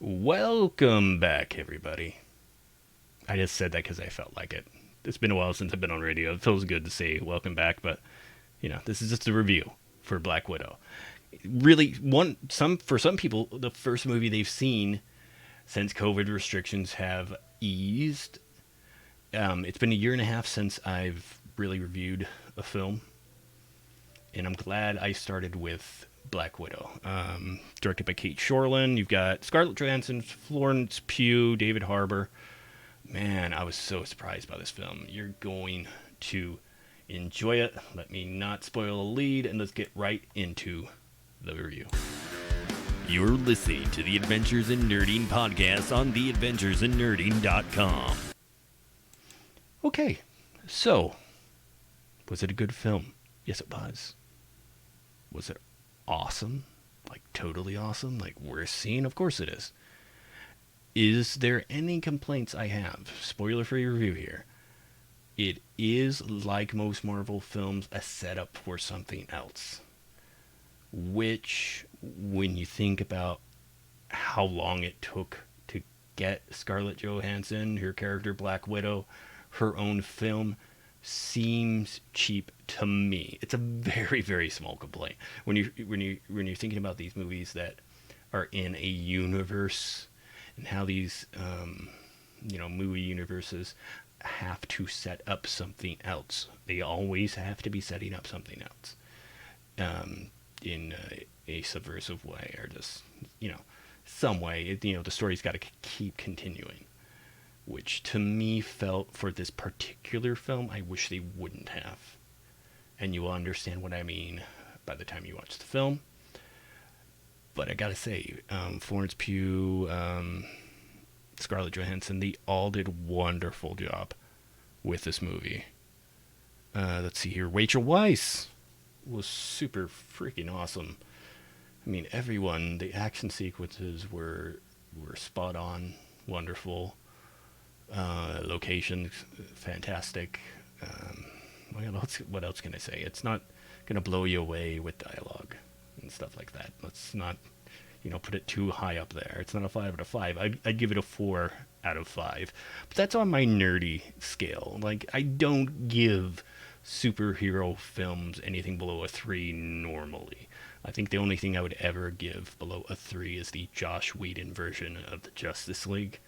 Welcome back, everybody. I just said that because I felt like it. It's been a while since I've been on radio. It feels good to say welcome back, but this is just a review for Black Widow. Really, for some people, the first movie they've seen since COVID restrictions have eased. It's been a year and a half since I've really reviewed a film, and I'm glad I started with Black Widow. Directed by Kate Shortland. You've got Scarlett Johansson, Florence Pugh, David Harbour. Man, I was so surprised by this film. You're going to enjoy it. Let me not spoil the lead, and let's get right into the review. You're listening to the Adventures in Nerding podcast on theadventuresinnerding.com. Okay, so, was it a good film? Yes, it was. Was it awesome? Like, totally awesome? Like, worth seeing? Of course it is. Is there any complaints I have? Spoiler-free review here. It is, like most Marvel films, a setup for something else. Which, when you think about how long it took to get Scarlett Johansson, her character Black Widow, her own film, seems cheap to me. It's a very, very small complaint. When you're thinking about these movies that are in a universe, and how these movie universes have to set up something else. They always have to be setting up something else in a subversive way, or just some way. The story's got to keep continuing, which to me felt, for this particular film, I wish they wouldn't have. And you will understand what I mean by the time you watch the film. But I gotta say, Florence Pugh, Scarlett Johansson, they all did a wonderful job with this movie. Let's see here. Rachel Weisz was super freaking awesome. I mean, everyone, the action sequences were spot on, wonderful. Locations, fantastic. What else can I say? It's not going to blow you away with dialogue and stuff like that. Let's not, put it too high up there. It's not a 5 out of 5. I'd give it a 4 out of 5. But that's on my nerdy scale. Like, I don't give superhero films anything below a 3 normally. I think the only thing I would ever give below a 3 is the Joss Whedon version of the Justice League.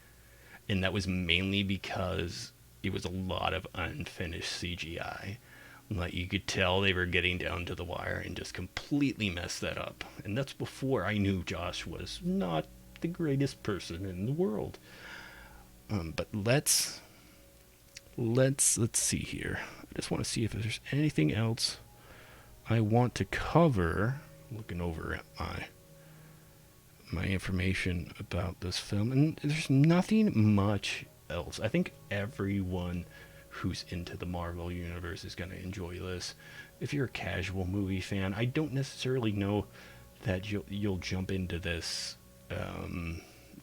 And that was mainly because it was a lot of unfinished CGI. Like, you could tell they were getting down to the wire and just completely messed that up. And that's before I knew Josh was not the greatest person in the world. But let's see here. I just want to see if there's anything else I want to cover. Looking over at my information about this film, and there's nothing much else. I think everyone who's into the Marvel universe is going to enjoy this. If you're a casual movie fan, I don't necessarily know that you'll jump into this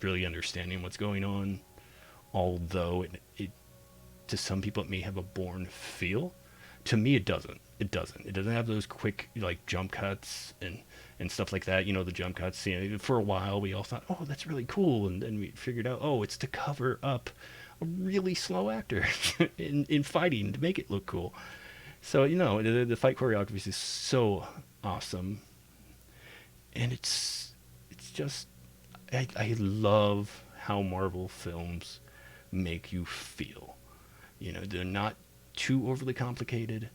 really understanding what's going on, although it to some people it may have a Bourne feel. To me, it doesn't. It doesn't have those quick jump cuts and stuff like that. The jump cuts. For a while we all thought, oh, that's really cool, and then we figured out, oh, it's to cover up a really slow actor in fighting to make it look cool. So the fight choreography is so awesome, and it's just I love how Marvel films make you feel. They're not too overly complicated.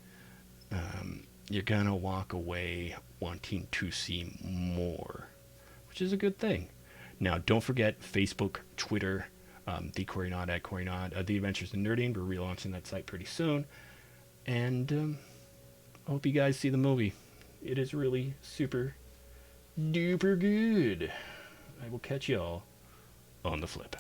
You're gonna walk away wanting to see more, which is a good thing. Now, don't forget Facebook, Twitter, the Cory Naught at Cory Naught, The Adventures in Nerding. We're relaunching that site pretty soon, and I hope you guys see the movie. It is really super duper good. I will catch y'all on the flip.